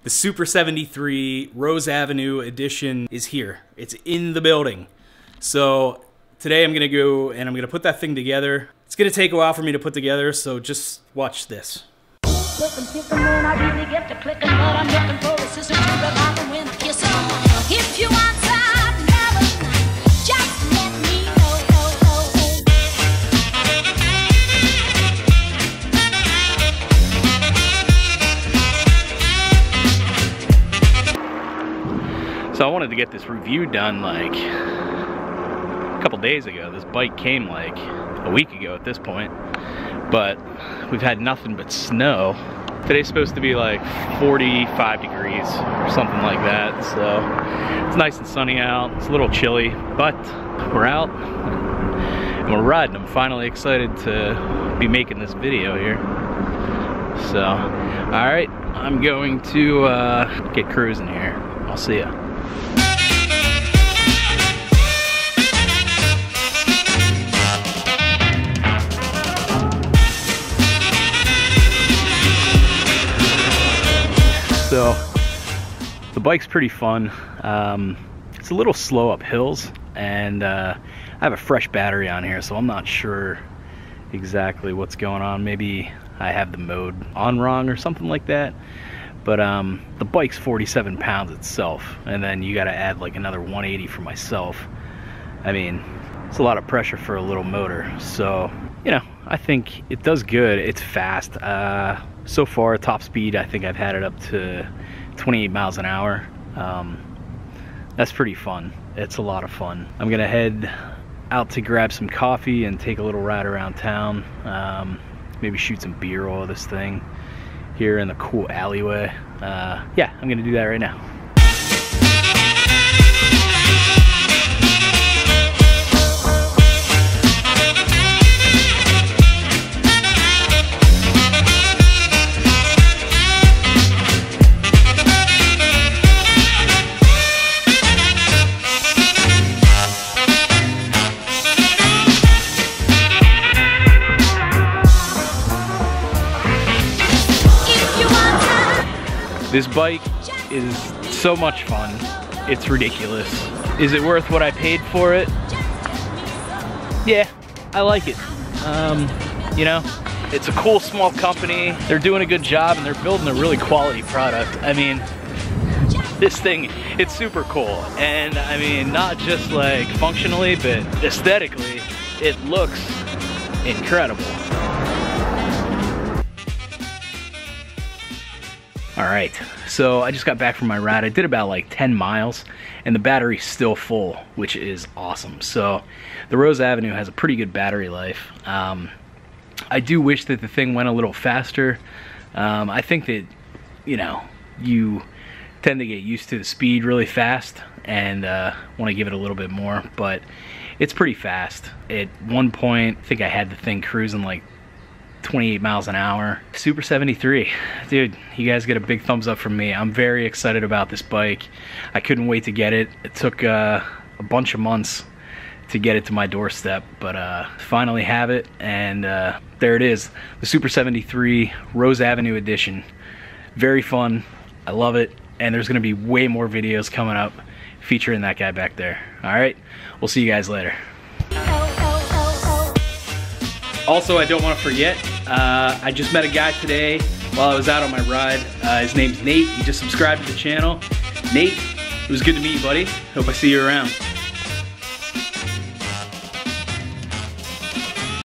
The Super 73 Rose Avenue edition is here. It's in the building. So today I'm gonna go and I'm gonna put that thing together. It's gonna take a while for me to put together, so just watch this. If you want some, just let me So I wanted to get this review done like a couple days ago. This bike came like a week ago at this point, but we've had nothing but snow. Today's supposed to be like 45 degrees or something like that, so it's nice and sunny out. It's a little chilly, but we're out and we're riding. I'm finally excited to be making this video here. So, all right, I'm going to get cruising here. I'll see ya. So the bike's pretty fun. It's a little slow up hills, and I have a fresh battery on here, so I'm not sure exactly what's going on. Maybe I have the mode on wrong or something like that. But the bike's 47 pounds itself, and then you got to add like another 180 for myself. I mean, it's a lot of pressure for a little motor. So, you know, I think it does good. It's fast. So far, top speed, I think I've had it up to 28 miles an hour. That's pretty fun. It's a lot of fun. I'm gonna head out to grab some coffee and take a little ride around town. Maybe shoot some B-roll of this thing here in the cool alleyway. Yeah, I'm gonna do that right now. This bike is so much fun. It's ridiculous. Is it worth what I paid for it? Yeah, I like it. You know, it's a cool small company. They're doing a good job and they're building a really quality product. I mean, this thing, it's super cool. And I mean, not just like functionally, but aesthetically, it looks incredible. All right, so I just got back from my ride. I did about like 10 miles and the battery's still full, which is awesome. So the Rose Avenue has a pretty good battery life. I do wish that the thing went a little faster. I think that, you know, you tend to get used to the speed really fast and want to give it a little bit more, but it's pretty fast. At one point, I think I had the thing cruising like 28 miles an hour. Super 73. Dude, you guys get a big thumbs up from me. I'm very excited about this bike. I couldn't wait to get it. It took a bunch of months to get it to my doorstep, but finally have it, and there it is. The Super 73 Rose Avenue edition. Very fun. I love it, and there's gonna be way more videos coming up featuring that guy back there. All right, we'll see you guys later. Also, I don't want to forget, I just met a guy today while I was out on my ride. His name's Nate. He just subscribed to the channel. Nate, it was good to meet you, buddy. Hope I see you around.